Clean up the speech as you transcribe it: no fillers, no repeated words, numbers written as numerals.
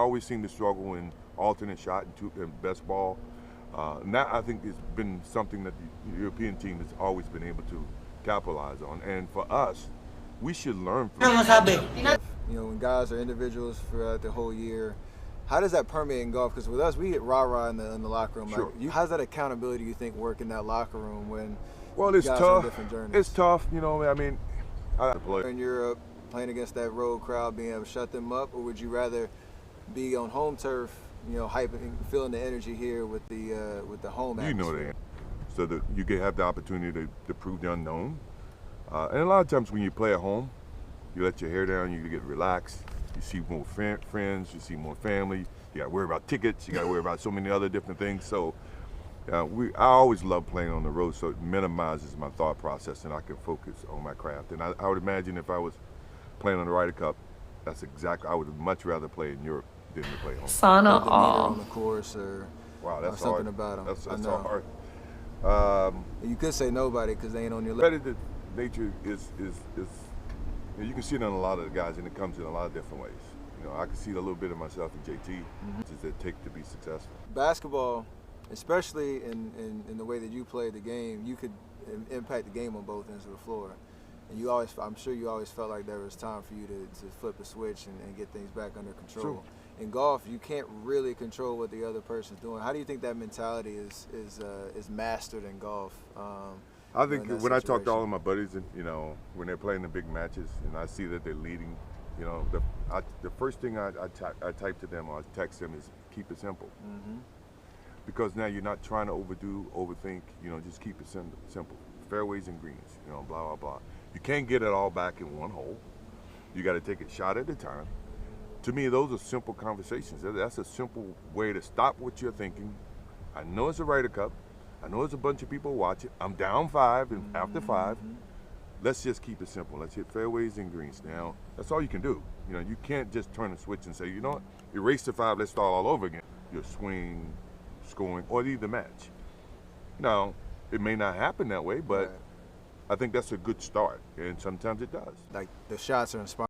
always seem to struggle in alternate shot and best ball. And that, I think, has been something that the European team has always been able to capitalize on. And for us, we should learn from it. When guys are individuals throughout the whole year, how does that permeate in golf? Because with us, we hit rah-rah in the locker room. Sure. Like, how's that accountability, you think, work in that locker room when it's guys tough. are on different journeys? It's tough, I mean, I play in Europe, playing against that road crowd, being able to shut them up, or would you rather be on home turf, hyping, feeling the energy here with the home atmosphere? You know that, so that you can have the opportunity to prove the unknown. And a lot of times when you play at home, you let your hair down, you get relaxed, you see more friends, you see more family, you got to worry about tickets, you got to worry about so many other different things. So I always love playing on the road, so it minimizes my thought process and I can focus on my craft. And I would imagine if I was playing on the Ryder Cup, I would much rather play in Europe than to play home. Sana on the course or that's something hard. about them. That's hard. You could say nobody because they ain't on your list. Competitive nature is you can see it in a lot of the guys, and it comes in a lot of different ways. I can see a little bit of myself in JT, does it take to be successful. Basketball, especially in the way that you play the game, you could impact the game on both ends of the floor. And I'm sure you always felt like there was time for you to flip a switch and get things back under control. Sure. In golf, you can't really control what the other person's doing. How do you think that mentality is mastered in golf? I think when I talk to all of my buddies, and when they're playing the big matches, and I see that they're leading, the first thing I type to them or I text them is keep it simple. Because now you're not trying to overthink. Just keep it simple. Fairways and greens. Blah blah blah. You can't get it all back in one hole. You got to take it shot at a time. To me, those are simple conversations. That's a simple way to stop what you're thinking. I know it's a Ryder Cup. I know there's a bunch of people watching. I'm down 5 and after 5. Let's just keep it simple. Let's hit fairways and greens. Now, that's all you can do. You can't just turn a switch and say, you know what, erase the 5, let's start all over again. Your swing, scoring, or lead the match. Now, it may not happen that way, but I think that's a good start, and sometimes it does. Like the shots are inspiring.